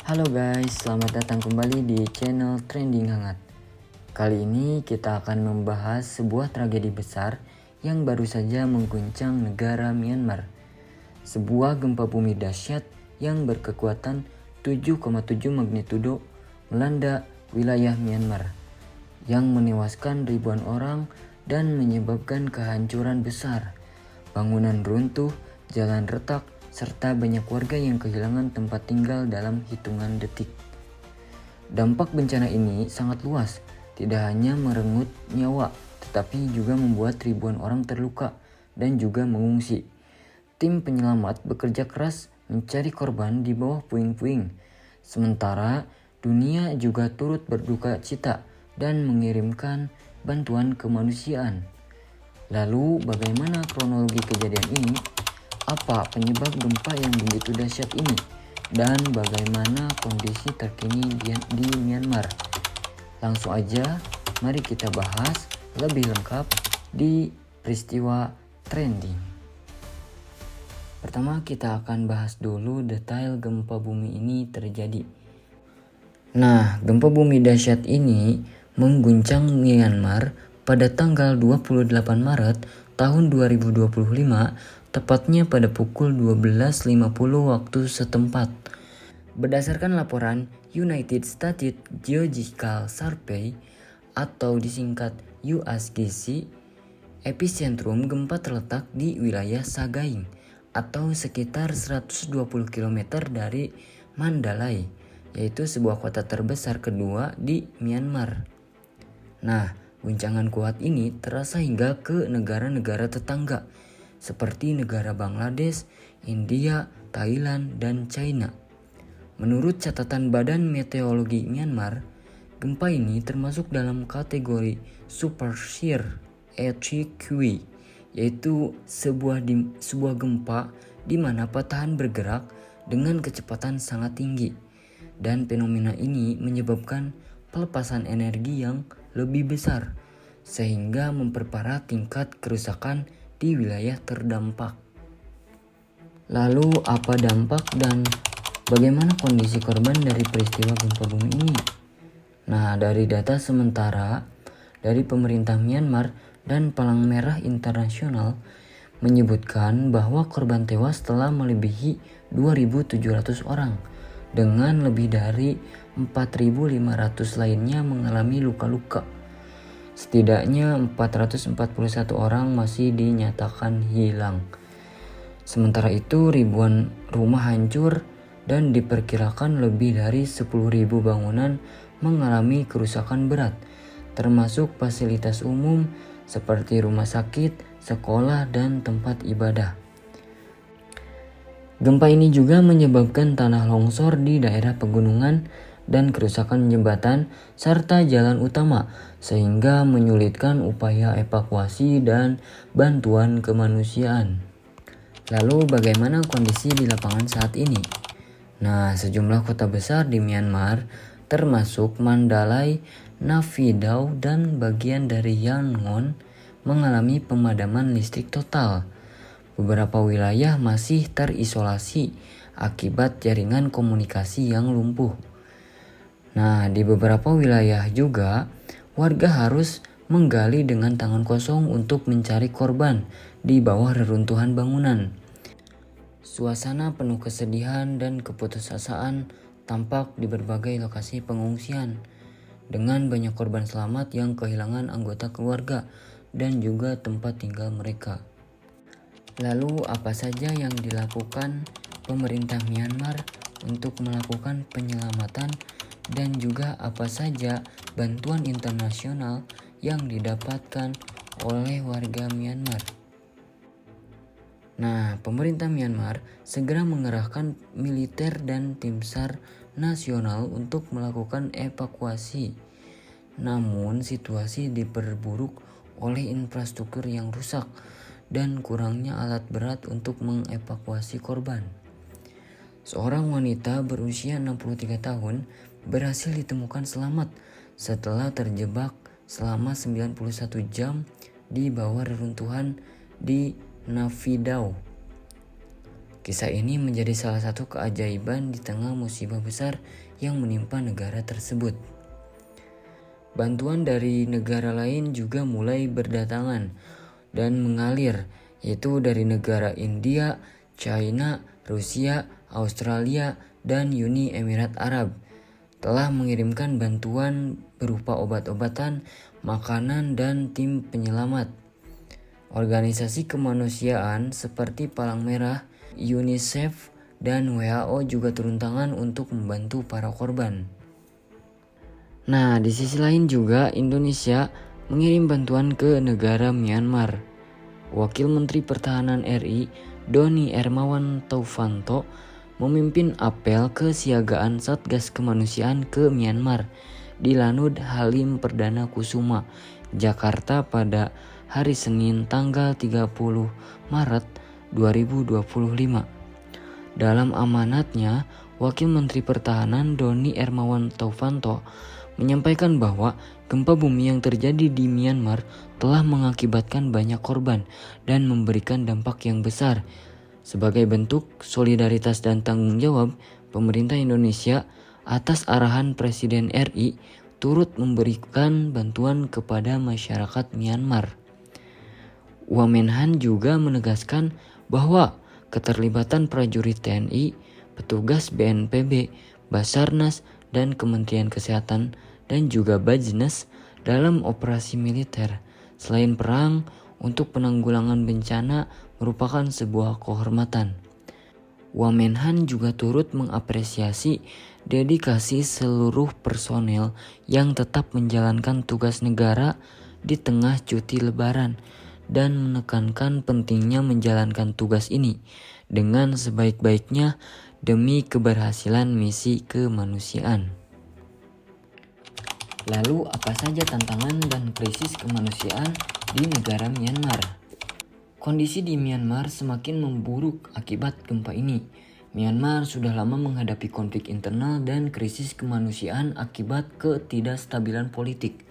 Halo guys, selamat datang kembali di channel Trending Hangat. Kali ini kita akan membahas sebuah tragedi besar yang baru saja mengguncang negara Myanmar. Sebuah gempa bumi dahsyat yang berkekuatan 7,7 magnitudo melanda wilayah Myanmar, yang menewaskan ribuan orang dan menyebabkan kehancuran besar. Bangunan runtuh, jalan retak, serta banyak warga yang kehilangan tempat tinggal dalam hitungan detik. Dampak bencana ini sangat luas, tidak hanya merenggut nyawa, tetapi juga membuat ribuan orang terluka dan juga mengungsi. Tim penyelamat bekerja keras mencari korban di bawah puing-puing, sementara dunia juga turut berduka cita dan mengirimkan bantuan kemanusiaan. Lalu, bagaimana kronologi kejadian ini? Apa penyebab gempa yang begitu dahsyat ini? Dan bagaimana kondisi terkini di Myanmar? Langsung aja, mari kita bahas lebih lengkap di peristiwa trending. Pertama, kita akan bahas dulu detail gempa bumi ini terjadi. Nah, gempa bumi dahsyat ini mengguncang Myanmar pada tanggal 28 Maret tahun 2025, tepatnya pada pukul 12.50 waktu setempat. Berdasarkan laporan United States Geological Survey atau disingkat USGS, epicentrum gempa terletak di wilayah Sagaing atau sekitar 120 km dari Mandalay, yaitu sebuah kota terbesar kedua di Myanmar. Nah, guncangan kuat ini terasa hingga ke negara-negara tetangga seperti negara Bangladesh, India, Thailand, dan China. Menurut catatan Badan Meteorologi Myanmar, gempa ini termasuk dalam kategori Super Shear Earthquake, yaitu sebuah gempa di mana patahan bergerak dengan kecepatan sangat tinggi, dan fenomena ini menyebabkan pelepasan energi yang lebih besar sehingga memperparah tingkat kerusakan di wilayah terdampak. Lalu apa dampak dan bagaimana kondisi korban dari peristiwa gempa bumi ini? Nah, dari data sementara dari pemerintah Myanmar dan Palang Merah Internasional menyebutkan bahwa korban tewas telah melebihi 2.700 orang, dengan lebih dari 4.500 lainnya mengalami luka-luka. Setidaknya 441 orang masih dinyatakan hilang. Sementara itu, ribuan rumah hancur dan diperkirakan lebih dari 10.000 bangunan mengalami kerusakan berat, termasuk fasilitas umum seperti rumah sakit, sekolah, dan tempat ibadah. Gempa ini juga menyebabkan tanah longsor di daerah pegunungan dan kerusakan jembatan serta jalan utama, sehingga menyulitkan upaya evakuasi dan bantuan kemanusiaan. Lalu bagaimana kondisi di lapangan saat ini? Nah, sejumlah kota besar di Myanmar termasuk Mandalay, Naypyidaw, dan bagian dari Yangon mengalami pemadaman listrik total. Beberapa wilayah masih terisolasi akibat jaringan komunikasi yang lumpuh. Nah, di beberapa wilayah juga warga harus menggali dengan tangan kosong untuk mencari korban di bawah reruntuhan bangunan. Suasana penuh kesedihan dan keputusasaan tampak di berbagai lokasi pengungsian, dengan banyak korban selamat yang kehilangan anggota keluarga dan juga tempat tinggal mereka. Lalu apa saja yang dilakukan pemerintah Myanmar untuk melakukan penyelamatan dan juga apa saja bantuan internasional yang didapatkan oleh warga Myanmar? Nah, pemerintah Myanmar segera mengerahkan militer dan tim SAR nasional untuk melakukan evakuasi. Namun, situasi diperburuk oleh infrastruktur yang rusak dan kurangnya alat berat untuk mengevakuasi korban. Seorang wanita berusia 63 tahun berhasil ditemukan selamat setelah terjebak selama 91 jam di bawah reruntuhan di Naypyidaw. Kisah ini menjadi salah satu keajaiban di tengah musibah besar yang menimpa negara tersebut. Bantuan dari negara lain juga mulai berdatangan dan mengalir, yaitu dari negara India, China, Rusia, Australia, dan Uni Emirat Arab telah mengirimkan bantuan berupa obat-obatan, makanan, dan tim penyelamat. Organisasi kemanusiaan seperti Palang Merah, UNICEF, dan WHO juga turun tangan untuk membantu para korban. Nah, di sisi lain juga Indonesia mengirim bantuan ke negara Myanmar. Wakil Menteri Pertahanan RI, Doni Hermawan Taufanto, memimpin apel kesiagaan Satgas Kemanusiaan ke Myanmar di Lanut Halim Perdana Kusuma, Jakarta pada hari Senin tanggal 30 Maret 2025. Dalam amanatnya, Wakil Menteri Pertahanan Doni Hermawan Taufanto menyampaikan bahwa gempa bumi yang terjadi di Myanmar telah mengakibatkan banyak korban dan memberikan dampak yang besar. Sebagai bentuk solidaritas dan tanggung jawab, pemerintah Indonesia atas arahan Presiden RI turut memberikan bantuan kepada masyarakat Myanmar. Wamenhan juga menegaskan bahwa keterlibatan prajurit TNI, petugas BNPB, Basarnas, dan Kementerian Kesehatan dan juga Bajnes dalam operasi militer selain perang untuk penanggulangan bencana merupakan sebuah kehormatan. Wamenhan juga turut mengapresiasi dedikasi seluruh personel yang tetap menjalankan tugas negara di tengah cuti lebaran dan menekankan pentingnya menjalankan tugas ini dengan sebaik-baiknya demi keberhasilan misi kemanusiaan. Lalu apa saja tantangan dan krisis kemanusiaan di negara Myanmar? Kondisi di Myanmar semakin memburuk akibat gempa ini. Myanmar sudah lama menghadapi konflik internal dan krisis kemanusiaan akibat ketidakstabilan politik.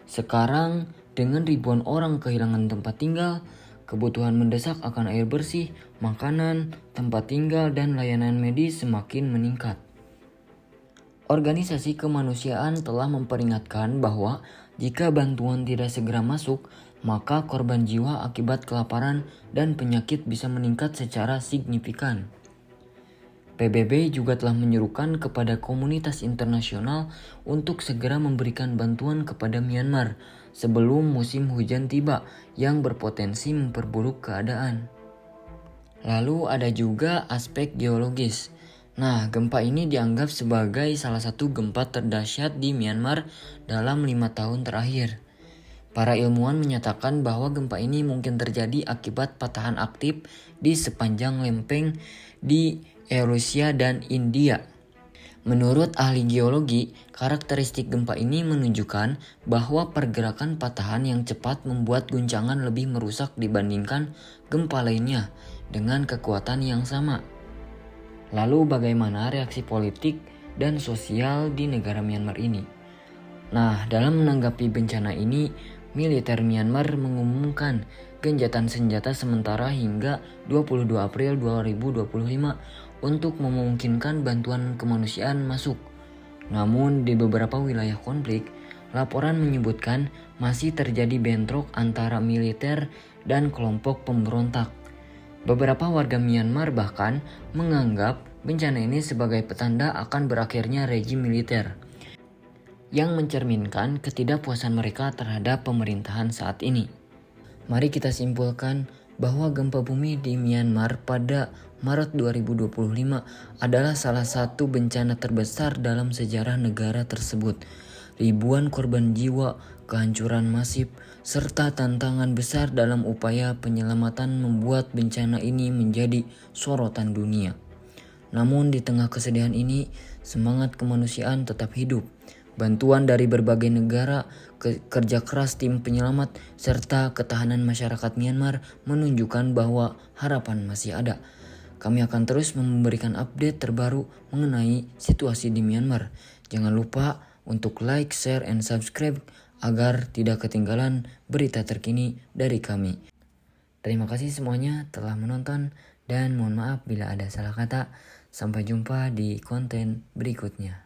Sekarang, dengan ribuan orang kehilangan tempat tinggal, kebutuhan mendesak akan air bersih, makanan, tempat tinggal, dan layanan medis semakin meningkat. Organisasi kemanusiaan telah memperingatkan bahwa jika bantuan tidak segera masuk, maka korban jiwa akibat kelaparan dan penyakit bisa meningkat secara signifikan. PBB juga telah menyerukan kepada komunitas internasional untuk segera memberikan bantuan kepada Myanmar sebelum musim hujan tiba yang berpotensi memperburuk keadaan. Lalu ada juga aspek geologis. Nah, gempa ini dianggap sebagai salah satu gempa terdahsyat di Myanmar dalam 5 tahun terakhir. Para ilmuwan menyatakan bahwa gempa ini mungkin terjadi akibat patahan aktif di sepanjang lempeng di Eurasia dan India. Menurut ahli geologi, karakteristik gempa ini menunjukkan bahwa pergerakan patahan yang cepat membuat guncangan lebih merusak dibandingkan gempa lainnya dengan kekuatan yang sama. Lalu bagaimana reaksi politik dan sosial di negara Myanmar ini? Nah, dalam menanggapi bencana ini, militer Myanmar mengumumkan gencatan senjata sementara hingga 22 April 2025 untuk memungkinkan bantuan kemanusiaan masuk. Namun di beberapa wilayah konflik, laporan menyebutkan masih terjadi bentrok antara militer dan kelompok pemberontak. Beberapa warga Myanmar bahkan menganggap bencana ini sebagai petanda akan berakhirnya rejim militer, yang mencerminkan ketidakpuasan mereka terhadap pemerintahan saat ini. Mari kita simpulkan bahwa gempa bumi di Myanmar pada Maret 2025 adalah salah satu bencana terbesar dalam sejarah negara tersebut. Ribuan korban jiwa, kehancuran masif, serta tantangan besar dalam upaya penyelamatan membuat bencana ini menjadi sorotan dunia. Namun di tengah kesedihan ini, semangat kemanusiaan tetap hidup. Bantuan dari berbagai negara, kerja keras tim penyelamat, serta ketahanan masyarakat Myanmar menunjukkan bahwa harapan masih ada. Kami akan terus memberikan update terbaru mengenai situasi di Myanmar. Jangan lupa untuk like, share, and subscribe agar tidak ketinggalan berita terkini dari kami. Terima kasih semuanya telah menonton Dan mohon maaf bila ada salah kata. Sampai jumpa di konten berikutnya.